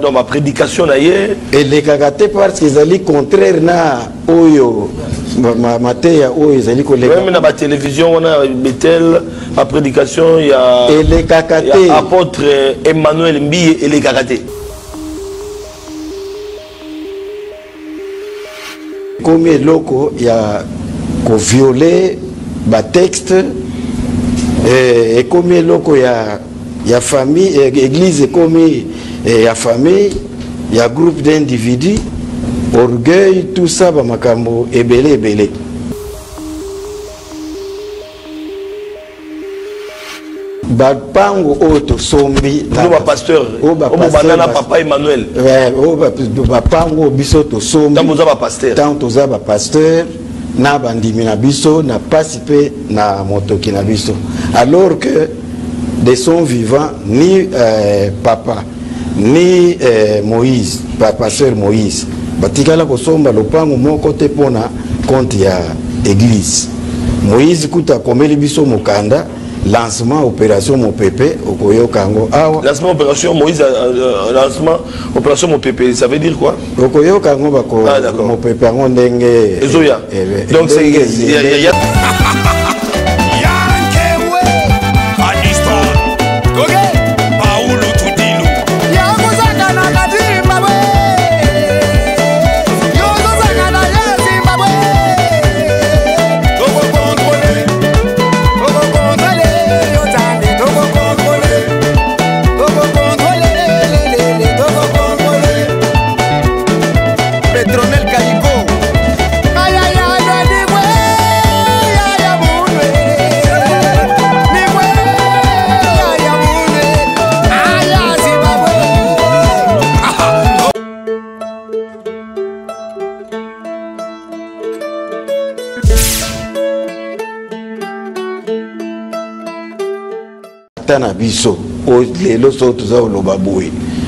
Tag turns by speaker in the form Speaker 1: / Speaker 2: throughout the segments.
Speaker 1: dans ma prédication
Speaker 2: et les kagate parce qu'ils allaient contraire na oyo mateya oyo ezali koleka
Speaker 1: même na ba télévision on a Bethel ma prédication il y a
Speaker 2: et les kagate
Speaker 1: apôtre Emmanuel Mbiye et les kagate
Speaker 2: comme loko il y a ko violer ba texte et comme loko il y a famille église comme il y a famille il y a groupe d'individus orgueil tout ça ba makambo ebele bapango oto sombi
Speaker 1: na ba pasteur o banana papa Emmanuel
Speaker 2: bapango biso to sombi
Speaker 1: tant
Speaker 2: toza ba pasteur na bandimi na biso na participer na motoki na biso alors que de son vivant ni papa ni Moïse pasteur Moïse batikala kosomba lopango moko te pona compte ya église Moïse kuta komeli biso mokanda lancement opération mon pépé okoyokango awa
Speaker 1: lancement opération Moïse lancement opération mon pépé ça veut dire quoi
Speaker 2: okoyokango bako mon pépé ngo ndenge
Speaker 1: ezoya donc c'est il y a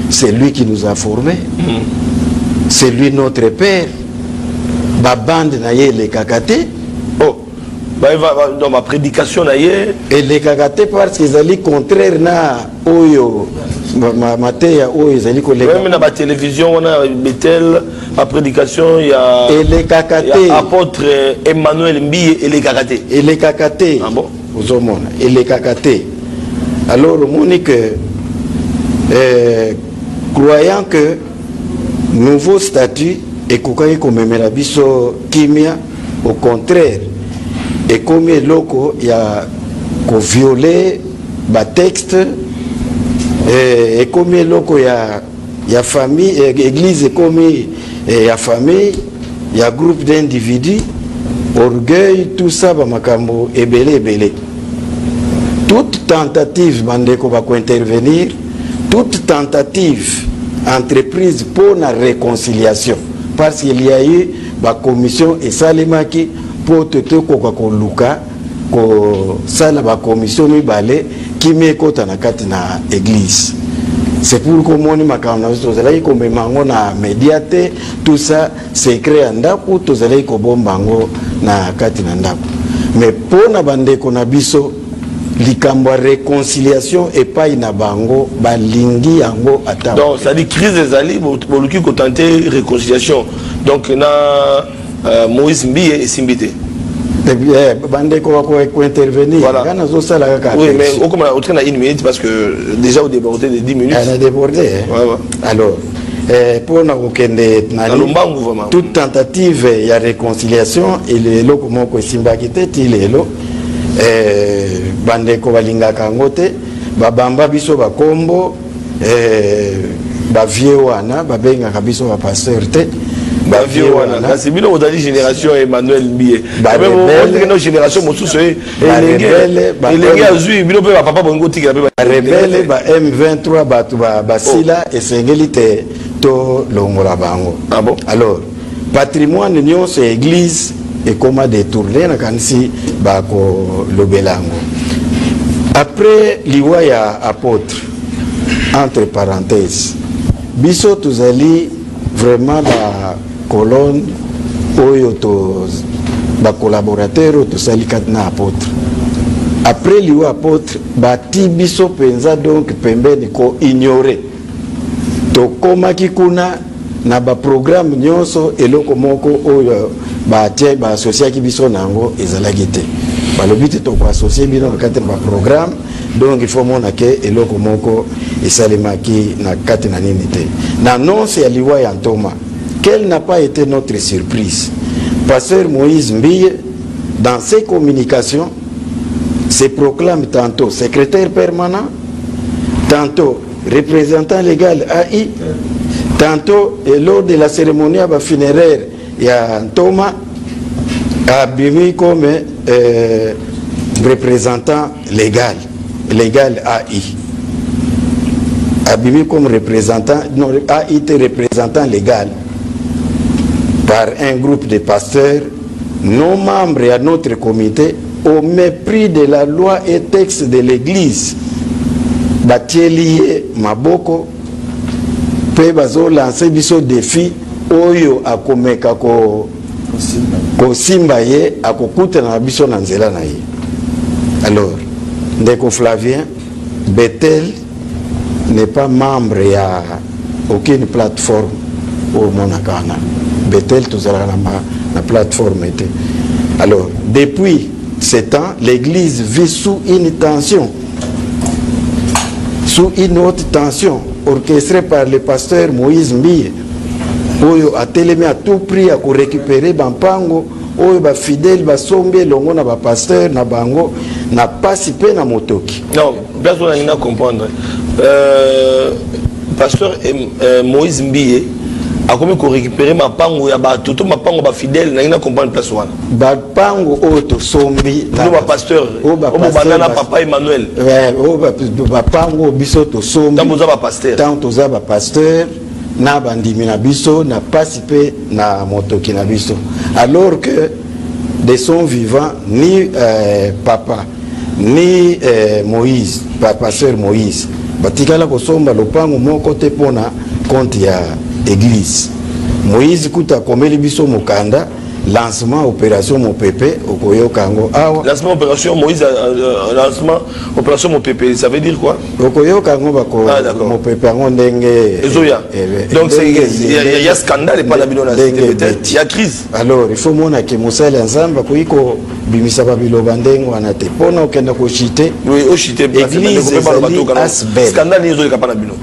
Speaker 2: c'est lui qui nous a formés, c'est lui notre père. Babande naye les kakate.
Speaker 1: Oh, dans ma prédication naye.
Speaker 2: Et les kakate parce qu'ils allaient contraire na oyo mateya oyo ezali koleka.
Speaker 1: Même na ba télévision on a Bethel ma prédication il y a
Speaker 2: et les kakate
Speaker 1: apôtre Emmanuel Mbiye et les kakate.
Speaker 2: Et les kakate.
Speaker 1: Ah bon?
Speaker 2: Et les kakate. Alors, Monique, croyant que nouveau statut et comme Melabiso Kimia, au contraire, et comme loco, il y a violé le texte, et comme loco, il y a famille, église comme il y a famille, il y a groupe d'individus, orgueil, tout ça, makambo, ebele. Toute tentative, Mandeko va intervenir, toute tentative entreprise pour la réconciliation, parce qu'il y a eu la commission et Salimaki pour te luka, la commission mibale qui met côté na église. C'est pour que mon makana comme mango na médiaté tout ça secret anda pour tous les kobombango na kati na ndako. Mais pour na bande ko na biso likambo réconciliation et pas ina bango balingi yango ata.
Speaker 1: Donc ça dit crise des alliés pour le qui tenter réconciliation. Donc na Moïse Mbiye et Simbité.
Speaker 2: Bande ko intervenir.
Speaker 1: Voilà. Oui mais au comme on train à 1 minute parce que déjà au débordé de 10 minutes.
Speaker 2: Elle a débordé.
Speaker 1: Ouais.
Speaker 2: Alors pour toute tentative il y a réconciliation et les locaux moko simbaki tete lelo bande ko balinga kangote babamba biso bakombo bavie wana babenga biso ba pasteur te
Speaker 1: bavie wana c'est bino odali génération Emmanuel Mbiye même on génération mosusu elenge azui bino pe papa bongo tika pe
Speaker 2: rebelle ba M23 batu basila esengeli te to longola bango.
Speaker 1: Ah bon?
Speaker 2: Alors patrimoine nyonso église et comment détourner na kanisi bako lobelango. Après liwa ya apôtre entre parenthèses biso tuzali vraiment la colonne oyo to ba collaborateur to sali katna apôtre. Après liwa apôtre bati biso penza donc pembeni ko ignorer tokomaki kuna na ba programme nyonso eloko moko oyo batie ba associaki biso nango ezalaki te balobi te toko associer bino na kati ba programme donc il faut mona ke eloko moko esalemaki na kati na nini te na annonce ya liwa ya Ntoma. Quelle n'a pas été notre surprise? Pasteur Moïse Mbille, dans ses communications, se proclame tantôt secrétaire permanent, tantôt représentant légal AI, tantôt et lors de la cérémonie funéraire il y a Ntoma abimi comme représentant légal AI, abimi comme représentant, non, AI était représentant légal par un groupe de pasteurs non membres à notre comité au mépris de la loi et texte de l'église. Batielié Maboko pe bazo lancer biso défi oyo akomeka ko simba ye akokuta na biso na nzela na ye. Alors ndeko Flavien, Bethel n'est pas membre à aucune plateforme au Monacana. Bethel tout ça la plateforme était. Alors depuis ce temps, l'église vit sous une tension, sous une haute tension orchestrée par le pasteur Moïse Mbille. Oyo a télémé à tout prix à récupérer Bampango, oyo ba fidèle ba sombe longo na ba pasteur na bango na participé na motoki.
Speaker 1: Non, personne n'a comprendre. Pasteur Moïse Mbille a comme qu'on récupérer ma pango ya ba toto ma pango ba fidèle na comprendre place wana
Speaker 2: ba pango auto sombi
Speaker 1: na ba pasteur o banana papa Emmanuel
Speaker 2: ba pango biso to sombi tant za ba pasteur na bandimi na biso na participer na motoki na biso alors que de son vivant ni papa ni Moïse pasteur Moïse batikala ko somba lopango moko te pona compte ya église. Moïse kuta komeli biso mokanda lancement opération Mopepe okoyo kango awa
Speaker 1: lancement opération Moïse lancement opération Mopepe ça veut dire quoi
Speaker 2: okoyo kango bako Mopepe ngo ndenge
Speaker 1: ezoya donc c'est il y a scandale pas la bidona il y a crise
Speaker 2: alors il faut mona que mosala ensemble ko iko bimisa babilo bandengo wana te pona okenda ko chiter
Speaker 1: oui o chiter
Speaker 2: église
Speaker 1: scandale ezoya kapana bino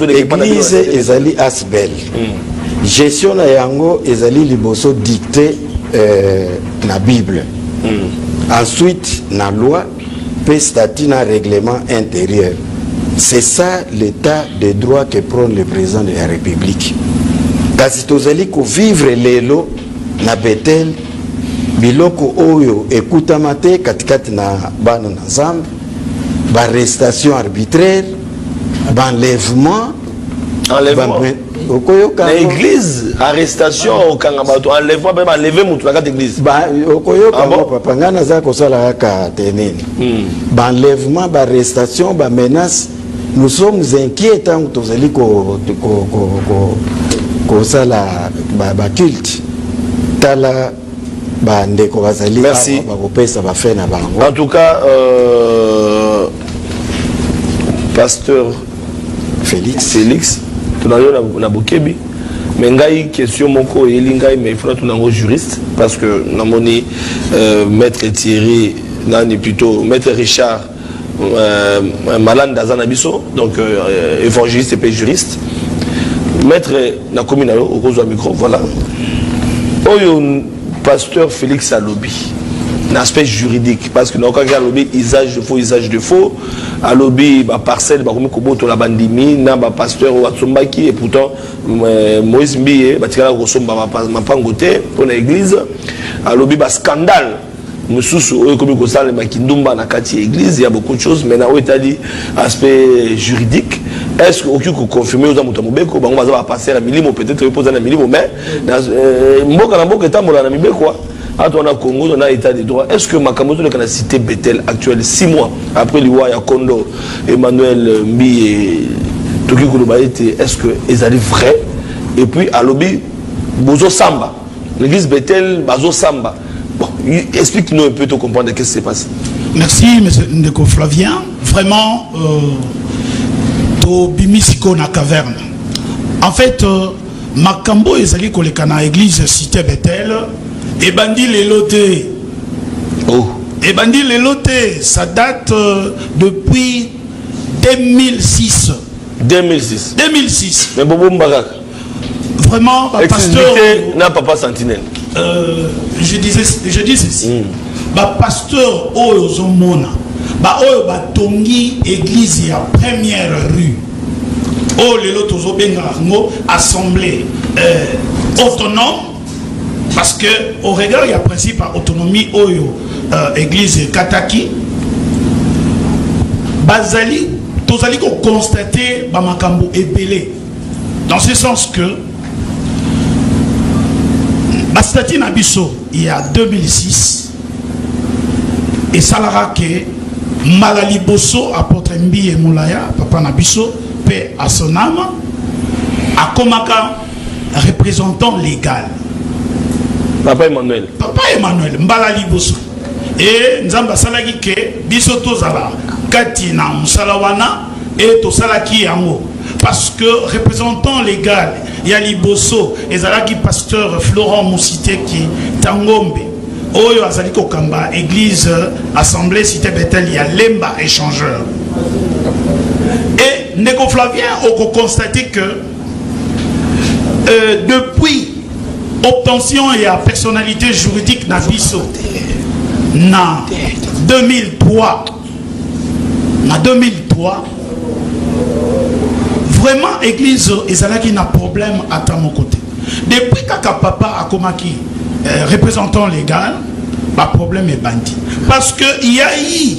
Speaker 2: l'église ezali asbel gestion na yango ezali liboso dicté na Bible ensuite na loi pe statut na règlement intérieur. C'est ça l'état de droit que prend le président de la République. Kasi tozali ko vivre lelo na Bethel biloko oyo ekutamate katikati na bana na Nzambe ba arrestation arbitraire enlèvement
Speaker 1: l'église arrestation au kangabato enlèvement même enlever mutu na kati église
Speaker 2: okoyo kango papa ngana za ko sala ka tenene enlèvement ba arrestation ba menace nous sommes inquiets tant que tozali ko sala ba culte tala ba ndeko bazali ba kopesa ba fe na bango.
Speaker 1: En tout cas pasteur Félix tu na bokebi mais ngai question moko elingai mais il faut tout nango juriste parce que namoni maître Thierry nani plutôt maître Richard Malanda Zanabiso donc évangéliste et juriste maître na commune au cause du micro voilà oyo pasteur Félix alobi l'aspect juridique parce que dans le cas de usage de faux à lobby parcelle comme koboto la bandimi na ba pasteur Watsombaki et pourtant Moïse Mbille batikala ko somba ma pangote pour l'église à lobby ba scandale mususu oyo comme ko sala makindumba na kati église il y a beaucoup de choses mais na oyo dit aspect juridique est-ce que aucun confirmer aux amoutamo beko bango baza ba passer la milimo peut-être reposer na milimo mais mboka na mboka etambola na mibeko on a Congo, on a état de droit. Est-ce que Makamoto a cité Bethel actuel 6 mois après l'Iwa Kondo, Emmanuel Mbi et Toki Kouloubaïté, est-ce que ils arrivent vrai? Et puis à l'obé, Bozo Samba, l'église Bethel, Bazo Samba. Bon, explique-nous un peu, tu comprendre ce qui s'est passé.
Speaker 3: Merci, M. Ndeko Flavien. Vraiment, to bimisiko na caverne. En fait, Makambo ezali koleka na église Cité Bethel et bandi les lotés.
Speaker 1: Oh.
Speaker 3: Et bandi les lotés, ça date depuis 2006.
Speaker 1: 2006.
Speaker 3: 2006.
Speaker 1: Mais Bobo Mbarak.
Speaker 3: Vraiment, pasteur.
Speaker 1: N'a pas Sentinelle.
Speaker 3: Je dis ceci. Pasteur Oyozomona. Oyo batongi église ya première rue. Oh lelo tozo benga ngo assemblée autonome parce que au regard il y a principe à autonomie oyo église Kataki bazali tozali ko constater ba makambo ebele dans ce sens que bastati na biso il y a 2006 et salara que Malali Bosso, apôtre Mbi et Moulaya, papa Nabiso, paix à son âme, à Komaka, représentant légal.
Speaker 1: Papa Emmanuel.
Speaker 3: Papa Emmanuel, Malali Bosso. Et Nzamba Salaki ke, Biso Tozala, Katina, Msalawana, et Tosalaki Yango. Parce que représentant légal, Yali Bosso, et Zalaki pasteur Florent Moussité qui Tangombe. Oyo azali kokamba église assemblée Cité Bethel, il y a Lemba échangeur. Et Nego Flavien on constate que depuis obtention et à personnalité juridique na biso na 2003 vraiment église ezalaki na problème à mon côté. Depuis kaka papa akomaki représentant légal, le problème est bandit. Parce qu'il y a eu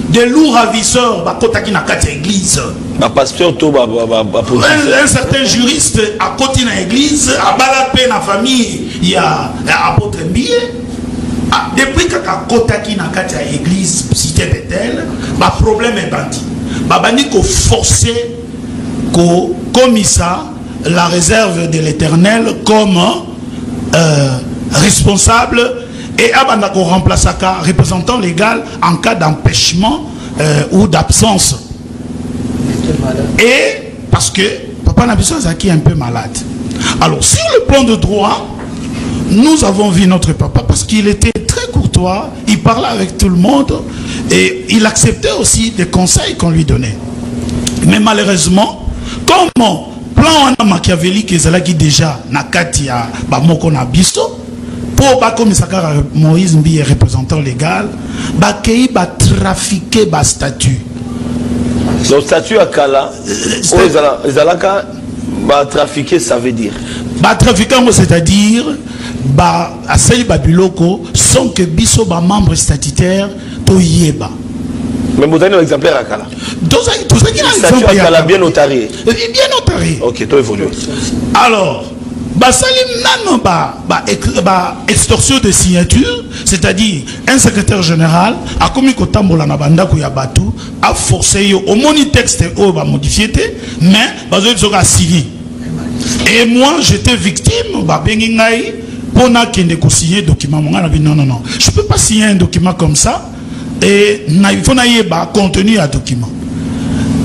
Speaker 3: des lourds ravisseurs qui na kati église.
Speaker 1: Pasteur
Speaker 3: Un certain juriste à côté de l'église, à balapé na famille, il y a apôtre Mbiye. Depuis que Kotaki na kati église Cité Bethel, le problème est bandit. Bandi ko forcer comme ça la réserve de l'Éternel comme responsable et Abandako remplaçaka représentant légal en cas d'empêchement ou d'absence. Et parce que Papa Nabiso Zaki est un peu malade. Alors sur le plan de droit, nous avons vu notre papa parce qu'il était très courtois, il parlait avec tout le monde et il acceptait aussi des conseils qu'on lui donnait. Mais malheureusement, comme plan machiavélique ezalaki déjà na kati ya bamoko na biso pour bakomisaka Moïse Mbi représentant légal bakei ba trafiquer ba statut.
Speaker 1: Le statut à Kala ezalaka ba trafiquer, ça veut dire
Speaker 3: ba trafiquer, c'est-à-dire ba asali babiloko sans que biso ba membre statutaire to yeba.
Speaker 1: Mais vous avez un exemplaire à Kala.
Speaker 3: Tout ça qui a
Speaker 1: un Kala bien notarié.
Speaker 3: Bien notarié.
Speaker 1: Ok, tout évolue.
Speaker 3: Alors, extorsion de signature, c'est-à-dire un secrétaire général a commis kotambola na banda ko ya batu a forcé au moni texte au va modifier mais bazo a signé. Et moi j'étais victime ba bengi ngai pona kende ko signer document non, je peux pas signer un document comme ça. Et il faut naïba contenu à document.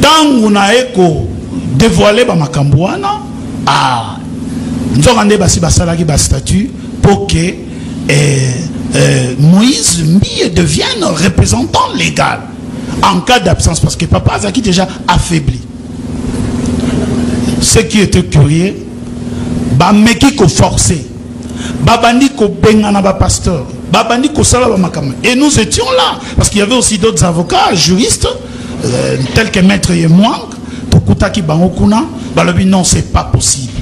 Speaker 3: Tant on a dévoilé ma makambouana, nous avons débattu le statut pour que Moïse Mbi devienne représentant légal en cas d'absence parce que papa Zaki déjà affaibli. Ce qui était curieux, meki ko forcé, babandi ko bengana ba pasteur. Et nous étions là, parce qu'il y avait aussi d'autres avocats, juristes, tels que Maître Yemwang, Tokutaki Bangokuna, non, c'est pas possible.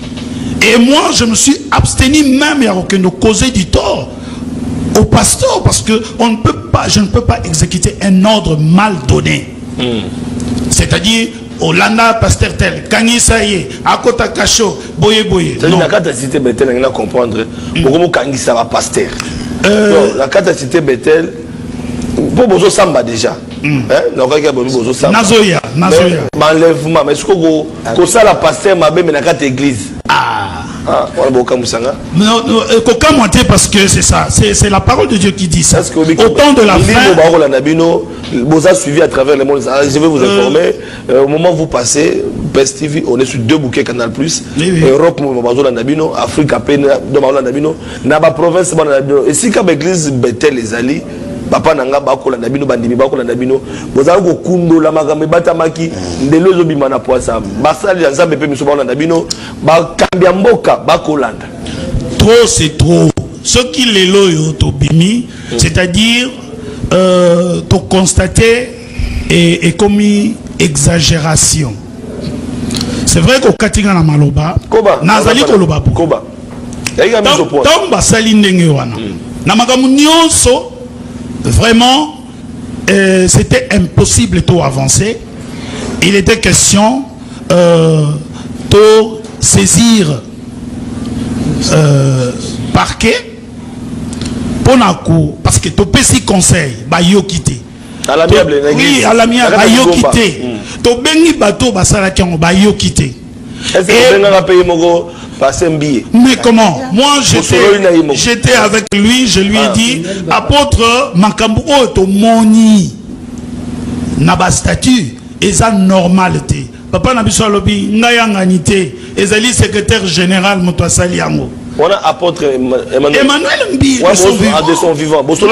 Speaker 3: Et moi, je me suis abstenu même à nous causer du tort au pasteur, parce que je ne peux pas exécuter un ordre mal donné. C'est-à-dire, Olanda, pasteur tel, Kangisaye, Akota Kacho, Boye Boye.
Speaker 1: C'est-à-dire, la carte cité Bethel, on a comprendre, pourquoi Kangisa va pasteur. La carte cité Bethel, pour Bozo Samba déjà.
Speaker 3: Nazoya.
Speaker 1: Enlèvement, mais est-ce que ça la pasteur m'a bien la carte église? Ah, voilà Boka Moussanga.
Speaker 3: Non, Koka Moité parce que c'est ça, c'est la parole de Dieu qui dit ça. Au temps de la fin.
Speaker 1: Vous avez suivi à travers le monde. Je vais vous informer. Au moment où vous passez, Best TV, on est sur 2 bouquets Canal+. Europe, Afrique, Naba province, et si comme église Bethel les alliés, papa nanga bakola nabino bandimi bakola nabino bozala ko kundo la makambe batamaki ndelo zo bimana poisa basali ya nzambe pe miso bakola nabino ba kambia mboka bakolanda.
Speaker 3: Trop c'est trop. Ce qui les loyo to bimi, c'est-à-dire to constater et commis exagération. C'est vrai qu'au katinga na maloba nazali ko loba
Speaker 1: koba
Speaker 3: tant basali ndenge wana na makamu nyonso vraiment c'était impossible de avancer. Il était question de saisir parquet pour parce que tu peux si conseil bah yo quitter oui à l'amiable bah yo quitter to bengi bateau basala kiango bah yo quitter.
Speaker 1: Est-ce que vous avez payé mon passer un billet?
Speaker 3: Mais comment? Moi j'étais avec lui, je lui ai dit apôtre Makambu to moni naba statut et ça normalité. Papa na biso lobi ngayanga nité ezali secrétaire général moto asali yango.
Speaker 1: On a apôtre
Speaker 3: Emmanuel Mbi
Speaker 1: de son vivant. Apôtre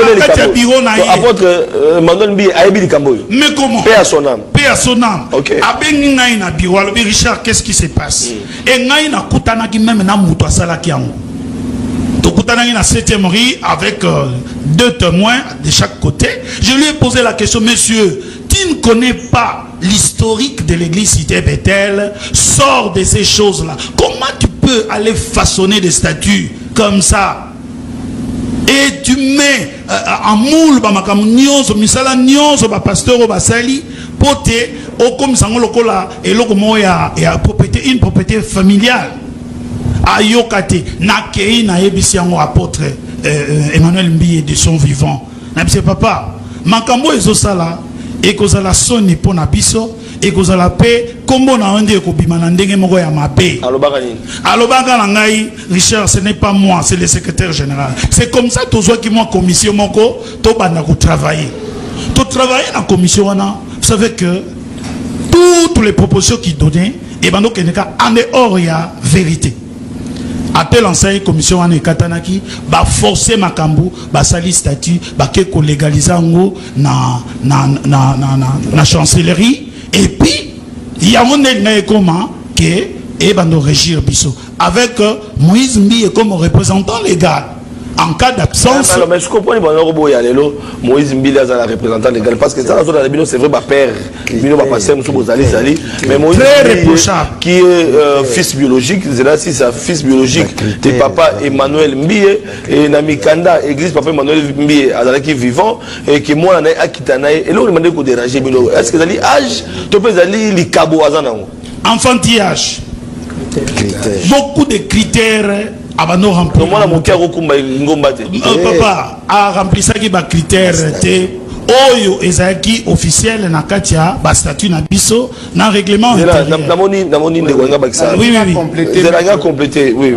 Speaker 1: Emmanuel Mbi a ébi Camboy.
Speaker 3: Mais comment?
Speaker 1: Paix à son âme.
Speaker 3: Paix à son âme.
Speaker 1: Ok.
Speaker 3: Abengi ngai na biro alobi Richard, qu'est-ce qui se passe? Et ngai na kutana ki même na moto asala ki yango. To kutana ki na 7e rue avec 2 témoins de chaque côté. Je lui ai posé la question, monsieur, tu ne connais pas l'historique de l'église Cité Bethel, sort de ces choses-là. Comment tu peux aller façonner des statues comme ça? Et tu mets en moule, misala nyonso ba pasteur ba sali poté au comme sango lokola et lokomo ya propriété, une propriété familiale. Ayokate na kei na ebisi yango apôtre Emmanuel Mbi de son vivant. Na bise papa, makambo ezosala et que la sonne pour na biso et que la paix comme on a un dit que bimana ndenge moko ya mabe alobaka na ngai Richard, ce n'est pas moi, c'est le secrétaire général. C'est comme ça toujours qui moi commission moko to banda ko travailler na commission wana. Vous savez que toutes les propositions qui donnaient et bando keneka en dehors il y a vérité. Appel enseigne commission wana katanaki ba forcer makambu ba sali statut ba ke ko légaliser ngo na chancellerie et puis il y a un comment que et bando régir biso avec Moïse Mbi comme représentant légal en cas d'absence.
Speaker 1: Alors mais je comprends Moïse Mbi est la représentant légal parce que ça c'est vrai père Bino va passer mais Moïse qui est fils biologique, c'est là si c'est fils biologique de papa Emmanuel Mbi et Namikanda église papa Emmanuel Mbi qui vivant et qui moi na akitana et là on demande ko déranger Bino. Est-ce que ali âge tu peux ali li kabo azana
Speaker 3: enfantillage beaucoup de critères abano remplir. Papa a rempli ça qui ba critères te oyo ezaki officiel na katia ba statut na biso na règlement
Speaker 1: namoni ndeko ba ça.
Speaker 3: Oui
Speaker 1: compléter oui.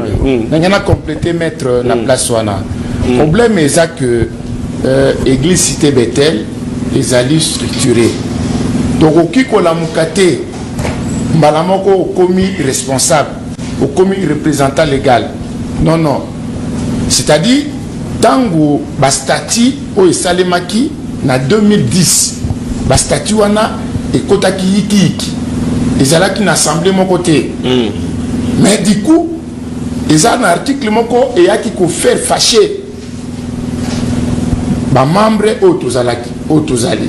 Speaker 4: N'a compléter mettre na place wana. Problème est ça que église Cité Bethel les alliés structurés. Donc au kiko la mukate mbalamoko commis responsable au commis représentant légal. Non, non. C'est-à-dire, tango bastati o salemaki na 2010, bastati wana et kotaki yiki. Ils allaient qui n'assemblée mon côté. Mais du coup, ils ont un article moko et qui ko faire fâcher. Ba membre autozalaki, autozali.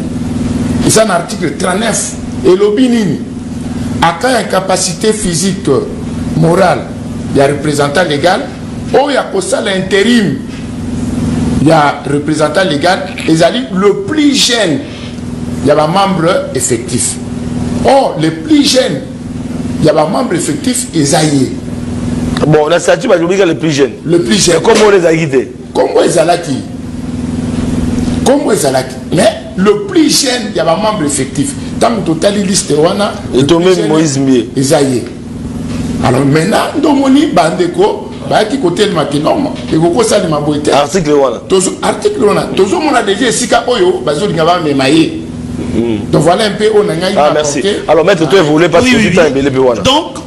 Speaker 4: Ils ont un article 39 et l'obinini a quand incapacité physique, morale, il y a représentant légal. Oh, il y a pour ça l'intérim. Il y a représentant légal. Et le plus jeune, il y a un membre effectif. Oh, le plus jeune, il y a un membre effectif, Esaïe.
Speaker 1: Bon, la statue va dire le plus jeune.
Speaker 4: Le plus jeune.
Speaker 1: Comment on les a guidés?
Speaker 4: Comment ils allaient? Comment ils allaient? Mais le plus jeune, il y a un membre effectif. Dans le total liste, on a.
Speaker 1: Et toi même Moïse Mbi.
Speaker 4: Esaïe. Alors maintenant, Domoni Bandeko, qui côté le matinum, et vous ça de ma beauté.
Speaker 1: Article 1.
Speaker 4: Article 1. Toujours mon a déjà Sika Oyo, Bazo Ngaba Memaye. Donc voilà un peu on a gagné.
Speaker 1: Ah merci. Alors maître, toi vous voulez pas que
Speaker 3: donc,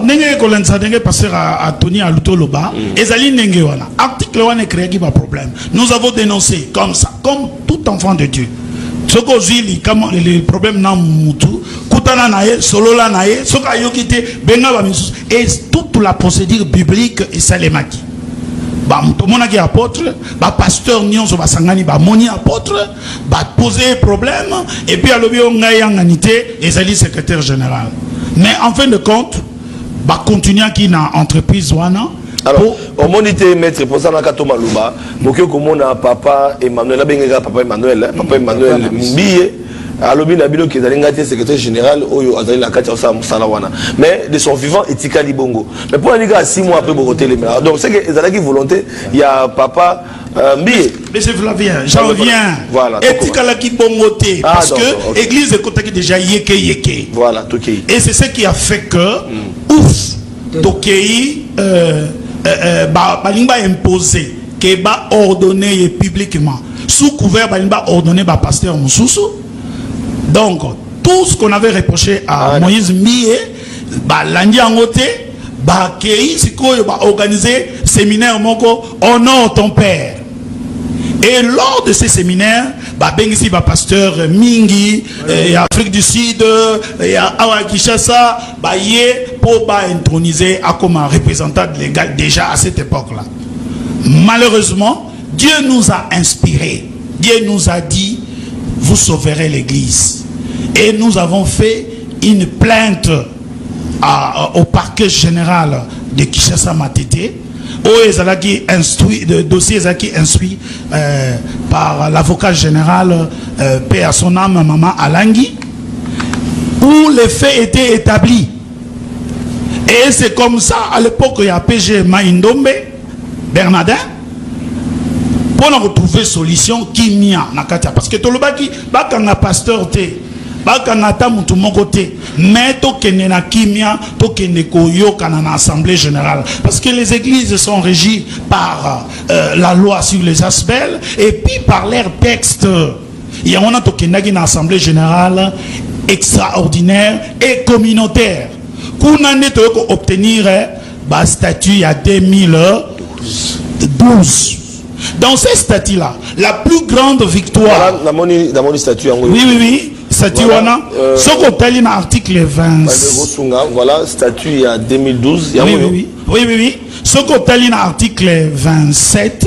Speaker 3: Nenge Kolensa Nenge passer à Tony à Lutoloba, Ezali Nenge Wana. Article 1 est créé qui va problème. Nous avons dénoncé comme ça, comme tout enfant de Dieu. Ce qu'on dit, les problèmes dans Moutou, Koutana Naye, Solola Naye, Soka Yokite, Benga Bamisus, et toute la procédure biblique et Salemaki. Tout le monde qui est apôtre, pasteur Nyon Sangani, moni apôtre, poser problème, et puis à l'objet on a yanganité, et Zali secrétaire général. Mais en fin de compte, continuer qui dans l'entreprise Wana.
Speaker 1: Alors, au monité maître pour ça, Nakato Malouba, Mokyo Komona, papa Emmanuel, papa Emmanuel, Mbiye, Alobi Nabilo qui est secrétaire général, Oyo Azali Nakati Osa Salawana. Mais de son vivant, Etika Libongo. Mais pour un gars, 6 mois après, Boroté les ménages. Donc, c'est que Ezalaki volonté, il y a papa Mbiye.
Speaker 3: Mais c'est Flavien, j'en viens.
Speaker 1: Voilà.
Speaker 3: Etika Laki Bongoté. Parce que l'église est contactée déjà Yeke.
Speaker 1: Voilà, Tokei.
Speaker 3: Et c'est ce qui a fait que, ouf, Tokei, Balimba imposé, qui va ordonner publiquement, sous couvert Balimba ordonné par pasteur Moussoussou. Donc, tout ce qu'on avait reproché à Moïse Mbiye, Landi Angote, Kei, Sikoyo, organisé séminaire Moko, honore ton père. Et lors de ces séminaires, Bengisi, pasteur Mingi, Afrique du Sud, Awa Kishasa, pour introniser comme un représentant légal déjà à cette époque-là. Malheureusement, Dieu nous a inspirés. Dieu nous a dit, vous sauverez l'église. Et nous avons fait une plainte au parquet général de Kinshasa Matete. Le dossier est instruit par l'avocat général, paix à son âme, Maman Alangui, où les faits étaient établis. Et c'est comme ça, à l'époque, il y a PG Maïndombe, Bernardin, pour nous retrouver solution qui n'y a Nakatia. Parce que tout le baki, bakanga pasteur te, bakanga ta mutu moko te, mais to kene na kimia, to kene koyo kana na assemblée générale. Parce que les églises sont régies par la loi sur les aspects et puis par leurs textes. Il y a un to kene na assemblée générale extraordinaire et communautaire. Qu'on a obtenir un statut à 2012. Dans ces statuts-là, la plus grande victoire.
Speaker 1: Voilà, la statut.
Speaker 3: Oui. Statut wana. Ce qu'on t'a l'article 20.
Speaker 1: Voilà, statut à 2012.
Speaker 3: Oui. Ce qu'on t'a l'article 27,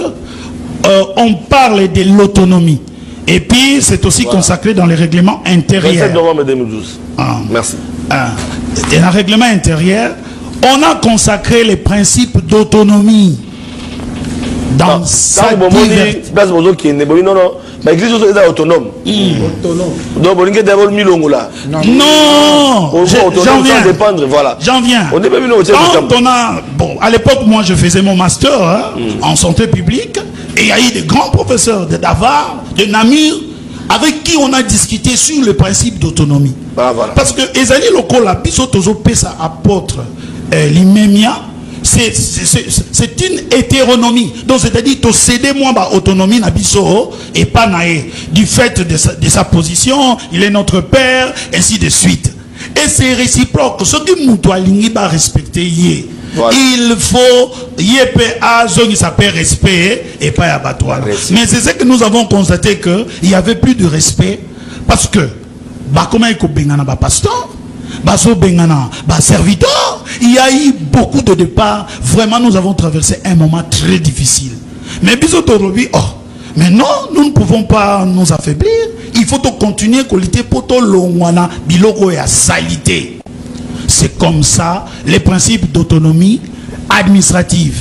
Speaker 3: on parle de l'autonomie. Et puis, c'est aussi consacré dans les règlements intérieurs.
Speaker 1: 27 novembre 2012. Merci.
Speaker 3: Dans le règlement intérieur, on a consacré les principes d'autonomie. Dans sa diversité.
Speaker 1: Non, l'église est autonome. Donc, on est d'abord milongola.
Speaker 3: Non, j'en viens.
Speaker 1: Voilà.
Speaker 3: J'en viens. Quand on a, bon, à l'époque, moi, je faisais mon master en santé publique, et il y a eu des grands professeurs de Davar, de Namur, avec qui on a discuté sur le principe d'autonomie.
Speaker 1: Voilà.
Speaker 3: Parce que Ezali Lokola, Bisotozo Pesa apôtre l'Imémia, c'est une hétéronomie. Donc c'est-à-dire que céder moi autonomie nabiso et pas naé du fait de sa position, il est notre père, ainsi de suite. Et c'est réciproque. Ce que Moutoualingi va respecter hier. Voilà. Il faut il s'appelle respect et pas abattoir. Mais c'est ce que nous avons constaté que il n'y avait plus de respect parce que comment il y pasteur, serviteur, il y a eu beaucoup de départs. Vraiment, nous avons traversé un moment très difficile. Mais mais non, nous ne pouvons pas nous affaiblir. Il faut continuer à lutter pour tout l'ongwana biloko et à salité. C'est comme ça les principes d'autonomie administrative,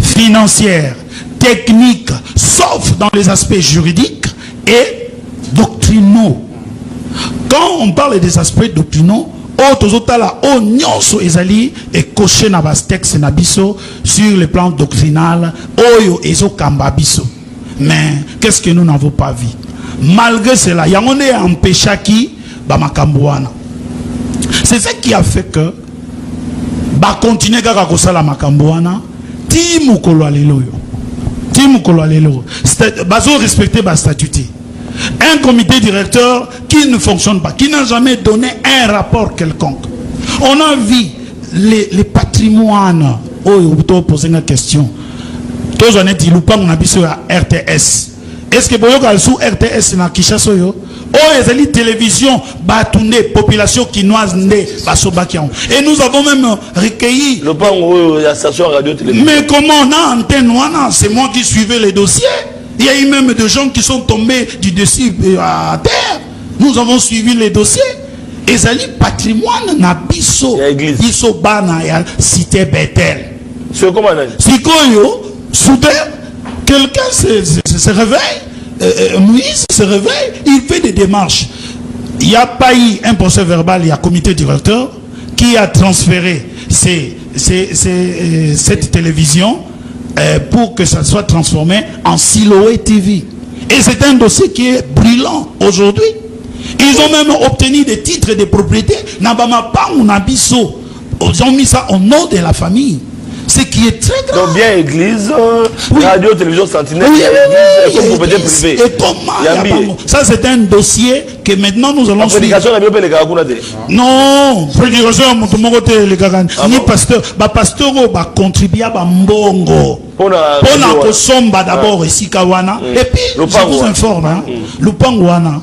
Speaker 3: financière, technique, sauf dans les aspects juridiques et doctrinaux. Quand on parle des aspects doctrinaux, et coché na texte na biso sur le plan doctrinal oyo ezo kamba biso. Mais qu'est-ce que nous n'avons pas vu? Malgré cela, il y a un empêché qui ba makambuana. C'est ce qui a fait que ba continuer kaka kosala makambo wana ti mukolo alelo yo ti mukolo alelo bazo respecter ba statut. Un comité directeur qui ne fonctionne pas, qui n'a jamais donné un rapport quelconque. On a vu les patrimoines. Oh, vous posez une question. Tous on est dit on a vu sur RTS. Est-ce que vous avez sous RTS na Kinshasa yo? Oh, les élites télévision batouné population quinoise né basobakian. Et nous avons même recueilli.
Speaker 1: Le pan la station radio télévision.
Speaker 3: Mais comment on a antenne wana? C'est moi qui suivais les dossiers. Il y a eu même des gens qui sont tombés du dessus à terre. Nous avons suivi les dossiers. Et ça dit patrimoine na biso. Biso bana ya cité Bethel.
Speaker 1: C'est comment on a dit?
Speaker 3: Si soudain, quelqu'un se réveille, Moïse se réveille, il fait des démarches. Il n'y a pas eu un procès verbal, il y a un comité directeur qui a transféré cette télévision pour que ça soit transformé en Siloé TV. Et c'est un dossier qui est brillant aujourd'hui. Ils ont même obtenu des titres de propriété. Ils ont mis ça au nom de la famille. Ce qui est très grave.
Speaker 1: Donc bien église, radio, télévision, sentinelle,
Speaker 3: oui,
Speaker 1: comme propriété privée.
Speaker 3: Et comment ça c'est un dossier que maintenant nous allons
Speaker 1: suivre.
Speaker 3: Non, prédication les gars. Ni pasteur, pasteur va contribuer à mbongo. Pour la somba d'abord ici kawana. Et puis je vous informe, hein, Lupanguana,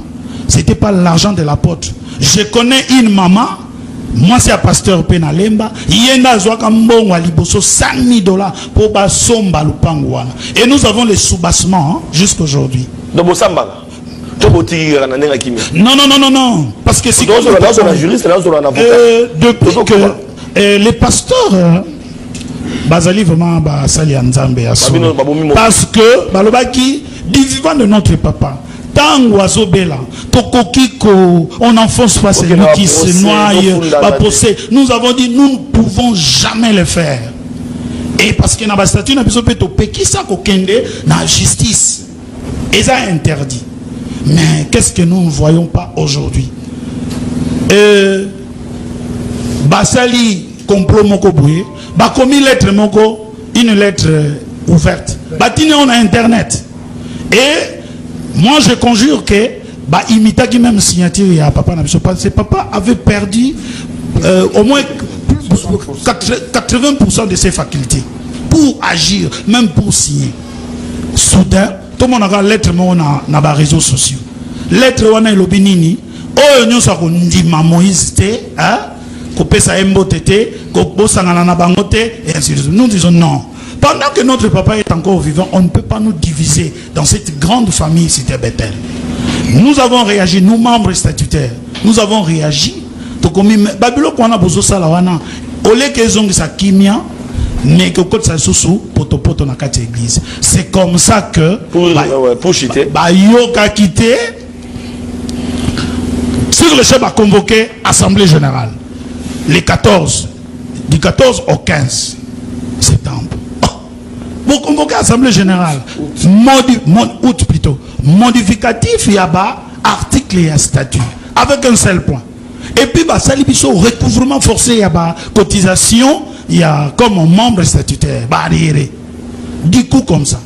Speaker 3: c'était pas l'argent de l'apôtre. Je connais une maman. Moi, c'est un pasteur Penalemba. Il y a un $5,000 pour Basomba Lupangwana. Et nous avons les soubassements jusqu'à aujourd'hui.
Speaker 1: Donc,
Speaker 3: non. Parce que si depuis que les pasteurs Bazali vraiment Basali Nzambe parce que Balobaki dit vivant de notre papa. On n'enfonce pas celui qui se noie. Nous avons dit nous ne pouvons jamais le faire. Et parce que dans la statut, la justice. Et ça interdit. Mais qu'est-ce que nous ne voyons pas aujourd'hui? Basali complot moko boué. Bakomi lettre moko, une lettre ouverte. Batine on a internet. Et moi, je conjure que imita qui même signature à papa c'est papa avait perdu au moins 80% de ses facultés pour agir, même pour signer. Soudain, tout le monde a lettre dans les réseaux sociaux. Lettre wana lobinini. Oh, nous savons dit Moïse hein, couper sa mbotete, couper sa nana bangote et ainsi de suite. Nous disons non. Pendant que notre papa est encore vivant, on ne peut pas nous diviser dans cette grande famille cité Bethel. Nous avons réagi, nous membres statutaires, nous avons réagi. C'est comme ça que Yoka quitté. Sur le chef a convoqué Assemblée Générale. Les 14, du 14 au 15 septembre. Pour convoquer l'Assemblée Générale, août plutôt, modificatif, il y a article et statut, avec un seul point. Et puis, salibiso, recouvrement forcé, il y a cotisation, il y a comme un membre statutaire, du coup comme ça.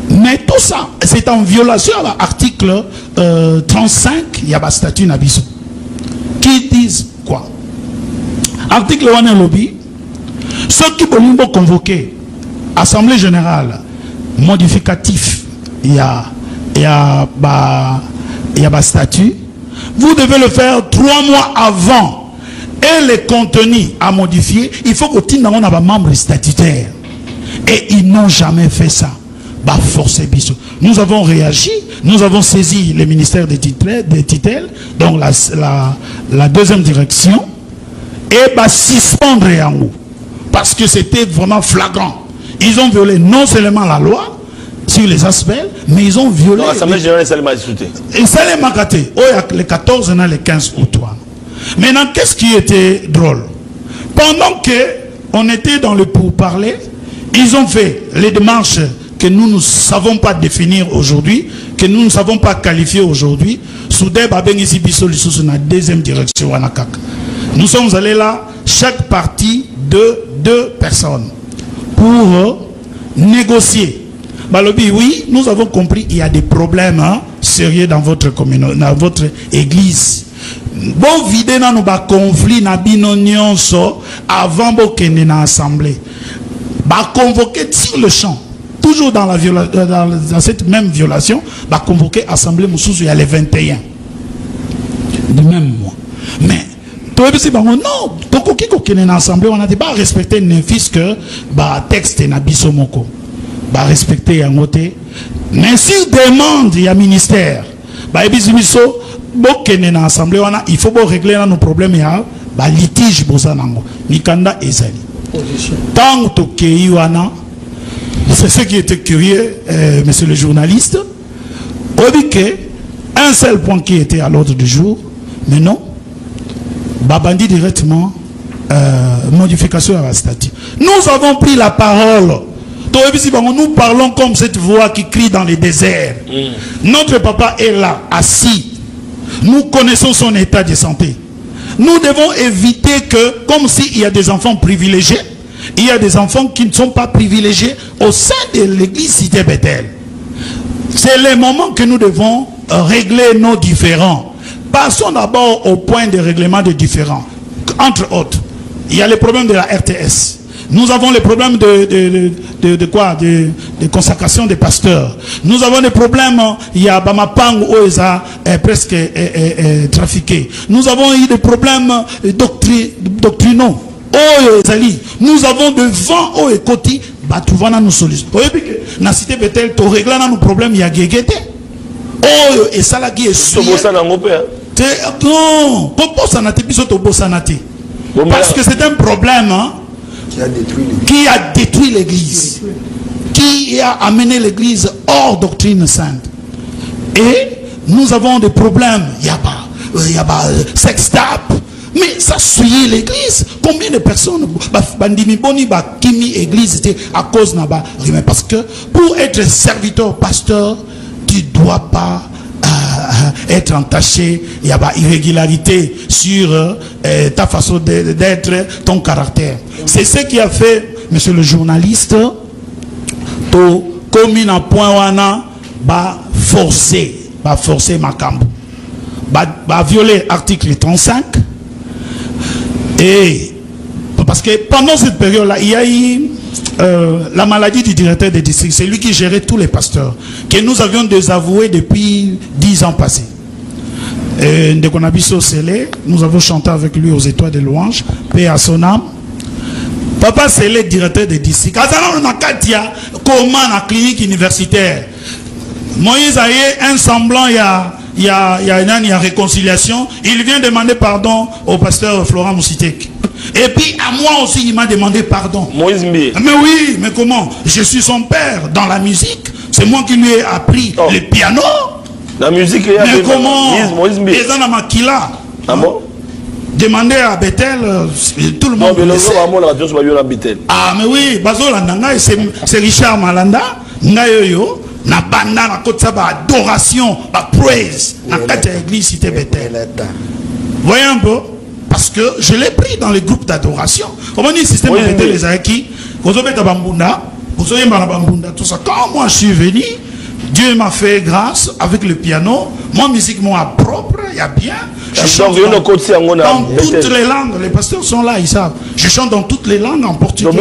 Speaker 3: Mais tout ça, c'est en violation à l'article 35, il y a statut Nabiso. Qui disent quoi? Article 1 lobby, ceux qui veulent convoquer Assemblée Générale, modificatif, il y a statut. Vous devez le faire 3 mois avant. Et les contenus à modifier, il faut que tu aies un membre statutaire. Et ils n'ont jamais fait ça. Forcé biso. Nous avons réagi, nous avons saisi le ministère des tutelles, donc la deuxième direction, et suspendre en haut. Parce que c'était vraiment flagrant. Ils ont violé non seulement la loi sur les aspects, mais ils ont violé.
Speaker 1: L'Assemblée générale est discutée.
Speaker 3: Et ça les makaté. Oh, il y a les 14 et les 15 août. Maintenant, qu'est-ce qui était drôle? Pendant qu'on était dans le pourparler, ils ont fait les démarches que nous ne savons pas définir aujourd'hui, que nous ne savons pas qualifier aujourd'hui. Soudain, la deuxième direction. Nous sommes allés là, chaque partie de 2 personnes pour négocier. Balobi, oui, nous avons compris, il y a des problèmes sérieux dans votre communauté, dans votre église. Bon, vider dans nos conflits, na binonion so avant bokende na assemblée. Ba convoquer sur le champ, toujours dans la dans cette même violation, ba convoquer assemblée Moussous il y a les 21 du même mois. Mais non, tokoki kokende na assemblée, on n'a pas respecté ne fils que ba texte na biso moko. Ba respecter yangote. Mais si demande il y a ministère, ba ebizibiso bokene na assemblée wana il faut régler nos problèmes ya ba litige bozanango mikanda ezali tant to kei wana. C'est ce qui était curieux, monsieur le journaliste. On dit que un seul point qui était à l'ordre du jour, mais non, babandi directement modification à la statut. Nous avons pris la parole. Nous parlons comme cette voix qui crie dans les déserts. Notre papa est là, assis. Nous connaissons son état de santé. Nous devons éviter que, comme s'il y a des enfants privilégiés, il y a des enfants qui ne sont pas privilégiés au sein de l'église Cité Bethel. C'est le moment que nous devons régler nos différends. Passons d'abord au point de règlement des différends. Entre autres, il y a les problèmes de la RTS. Nous avons les problèmes de consacration des pasteurs. Nous avons des problèmes, il y a Bamapang où ils ont presque trafiqué. Nous avons eu des problèmes doctrinaux. Nous avons de vent au écoti, batuvana nous solutions. Na cité Bethel, to régler nos problèmes, il y a Gégété. Oh, et ça là qui est sûr. Non, parce que c'est un problème qui a détruit l'église, qui a amené l'église hors doctrine sainte. Et nous avons des problèmes. Il y a pas sex tap. Mais ça suit l'église. Combien de personnes bandimi boni ba kimi église à cause naba. Parce que pour être serviteur pasteur, tu dois pas être entaché. Il y a pas irrégularité sur ta façon d'être, ton caractère. C'est ce qui a fait, monsieur le journaliste, to commune à point wana ba forcer Makambo, ba violer article 35. Et parce que pendant cette période-là, il y a eu la maladie du directeur des districts. C'est lui qui gérait tous les pasteurs, que nous avions désavoué depuis 10 ans passés. Et nous avons chanté avec lui aux étoiles de louange, paix à son âme. Papa Sélé, directeur des districts. Comment la clinique universitaire Moïse a eu un semblant, il y a réconciliation. Il vient demander pardon au pasteur Florent Moussitek. Et puis à moi aussi il m'a demandé pardon. Moïse Mbé. Mais oui, mais comment? Je suis son père dans la musique. C'est moi qui lui ai appris le piano. La musique. Mais comment? Moïse Mbé. Et dans la maquila. Ah bon? Demandez à Bethel, tout le monde. Ah mais oui, c'est Richard Malanda. Ngayoyo. Na banda na côté ça adoration, praise na kati église Cité Bethel. Voyez un peu, parce que je l'ai pris dans les groupes d'adoration. Comment dit système de Bethel les acquis, vous avez bambunda, vous avez bambunda, tout ça. Quand moi je suis venu, Dieu m'a fait grâce avec le piano, mon musique moi propre, il y a bien. Je chante dans toutes les langues, les pasteurs sont là, ils savent. Je chante dans toutes les langues en portugais.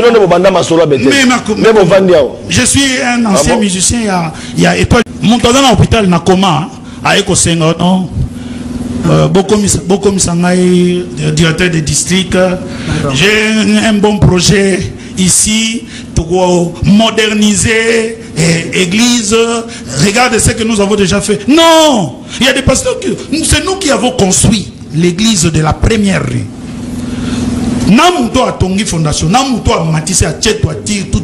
Speaker 3: Je suis un ancien musicien, il y a étoile. Mon temps dans l'hôpital, n'a comment, avec au Senghor, non? Beaucoup Misangaï, directeur des districts. J'ai un bon projet ici pour moderniser l'église. Regardez ce que nous avons déjà fait. Non, il y a des pasteurs qui... C'est nous qui avons construit l'église de la première rue. Namuto a tongi fondation, namuto a matissé a tcheto a tir tout.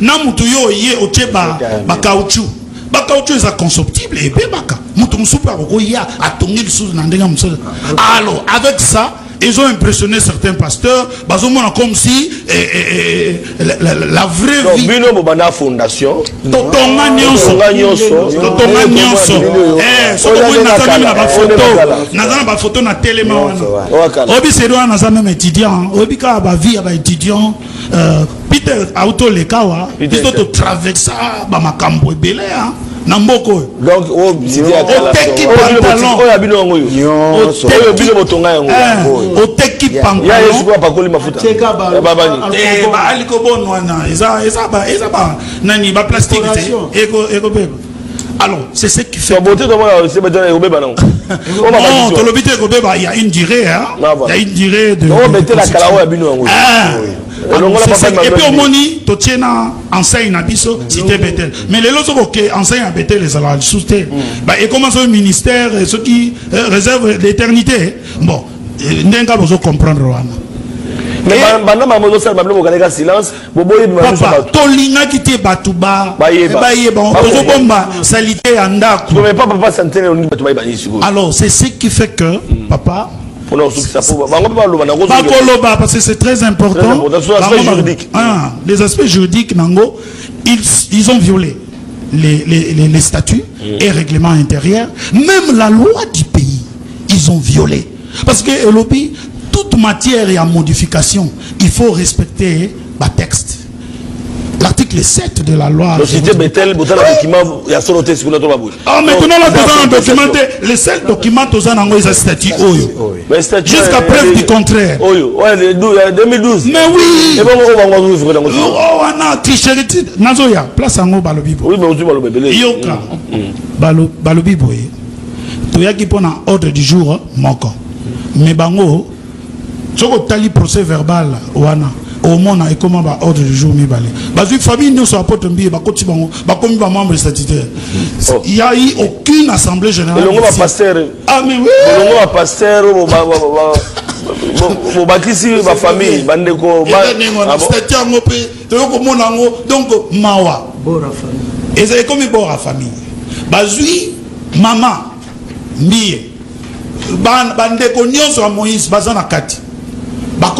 Speaker 3: Namuto yo ye o tcheba ba caoutchouc. Ba caoutchouc est conceptible et bien baka. Muto musupa roko ya a tongi le sous nandenga muso. Alors avec ça, ils ont impressionné certains pasteurs, comme si la vraie vie.
Speaker 1: Fondation.
Speaker 3: Totonga nyonso. Photo na téléma wana. Obi c'est loin na même étudiant. Obi ka ba vie ba étudiant. Peter auto le kawa. Ils ont traversé ba makambo ebele hein. Namboko.
Speaker 1: Donc c'est bien
Speaker 3: teki pantalon.
Speaker 1: Oya bino ngoyo. Oyo bino botonga yango.
Speaker 3: O teki pantalon.
Speaker 1: Ya yesu kwa pakoli mafuta. Baba ni.
Speaker 3: Ba aliko bon wana. Eza ba nani ba plastique te. Eko beba. Alors, c'est ce qui fait.
Speaker 1: Non,
Speaker 3: il y a une durée, hein. Il y a une durée de. Et puis au moni, tu tiens enseigne à Bisso, cité Bethel. Mais les autres enseignent à Bethel, les salariés sous-té. Et comment ce ministère, ceux qui réservent l'éternité. Bon, n'enga besoin comprendre.
Speaker 1: Mais maintenant, maman, ça m'a silence.
Speaker 3: Papa, Tolina qui te batouba. Salité anda. Alors, c'est ce qui fait que, papa. Parce que c'est très important. Les aspects juridiques, Nango, ils ont violé les statuts et règlements intérieurs. Même la loi du pays, ils ont violé. Parce que toute matière et en modification, il faut respecter le texte. L'article 7 de la loi. Ah, maintenant, là, documenté. Les 7 documents, ils ont statut. Jusqu'à preuve du contraire.
Speaker 1: 2012.
Speaker 3: Mais oui. Oh, on a tricherie. Nazoya, place en haut, Balobibo.
Speaker 1: Oui, mais
Speaker 3: Yoka. Balobibo. Tu y a qui prend ordre du jour, Moko. Mais Bango. Si tu as le procès verbal, au monde, et comment ordre du jour, parce que famille nous soit pas tombée, comme membre statutaire. Il n'y a eu aucune assemblée générale. Ah, mais oui!
Speaker 1: Pasteur, ma famille,
Speaker 3: donc, Mawa. Et c'est comme une famille. Bazui, maman, Mie, Bandeko Nyonso à Moïse, Bazana Kati. Par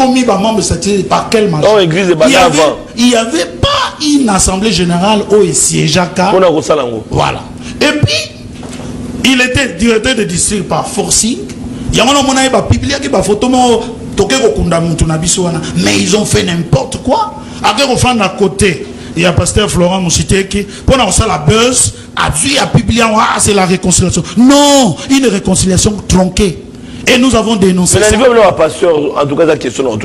Speaker 3: quel mandat? Il n'y avait pas une assemblée générale où il siégeait. Voilà. Et puis, il était directeur de district par forcing. Il y a un publié qui a photo, mais ils ont fait n'importe quoi. Après, au fond, à côté, il y a pasteur Florent Moussité qui, pendant ça, la buzz, a publié, c'est la réconciliation. Non, une réconciliation tronquée. Et nous avons dénoncé ça.
Speaker 1: Mais au niveau de pasteur, en tout cas, la question, on a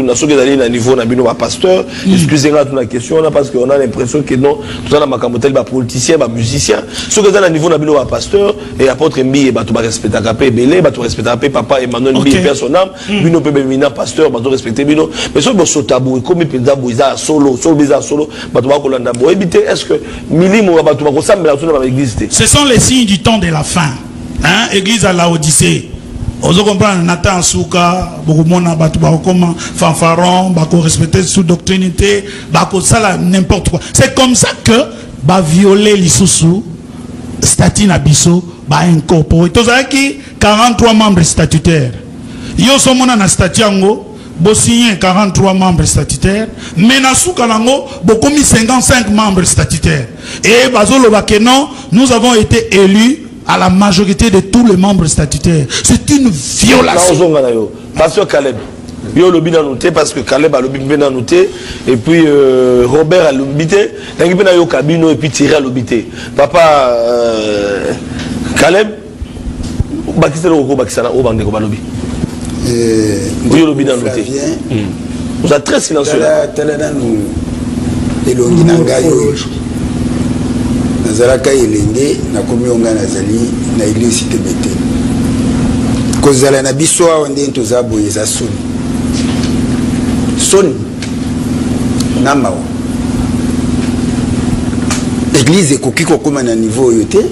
Speaker 1: niveau de pasteur, excusez-moi la question, parce qu'on a l'impression que non, tout ça, macamotel, politicien, musicien. Ce que dans le niveau de pasteur, et apôtre Mbi, tu vas respecter Capé Belé, tu vas respecter papa Emmanuel Mbi, personnel, Bino peut bien pasteur, tu vas respecter Bino. Mais ce que tu tabou, comme il y a solo, tu vas colanda. Est-ce que Mili, tu vas ressembler à l'église?
Speaker 3: Ce sont les signes du temps de la fin. Hein, église à Laodicée. Vous comprenez, Nathan Souka, beaucoup de monde comment fanfaron, bako respecter sous doctrinité, bako ça n'importe quoi. C'est comme ça que va violer l'issoussou, statut nabiso, va incorporer. Tous qui 43 membres statutaires. Yo somona na statut ango, bo signé 43 membres statutaires, mais na souka nango, bo commis 55 membres statutaires. Et bazolo bakeno, nous avons été élus à la majorité de tous les membres statutaires. C'est une violation.
Speaker 1: Pasteur Caleb, il a noté parce que Caleb a noté et puis Robert a noté, et puis Thierry a noté. Papa Caleb, vous êtes très silencieux.
Speaker 2: Nazalaka elenge na komi onga nazali na église cité Bethel. Kozala na biso awa nde toza boye za soni. Soni na mawa. Église ekoki kokoma na niveau oyo te.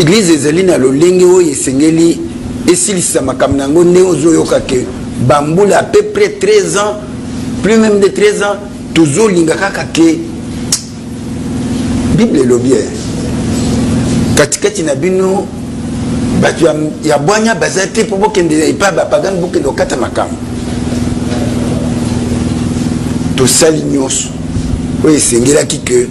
Speaker 2: Église ezali na lolenge oyo esengeli esilisa makambo nango nde ozoyoka ke bambula à peu près 13 ans, plus même de 13 ans, tozolinga kaka ke Bible lobie katikati na bino
Speaker 5: bato ya bwanya baza te mpo bokende epa bapagane bokende okata makambo tosali nyonso oyo esengelaki ke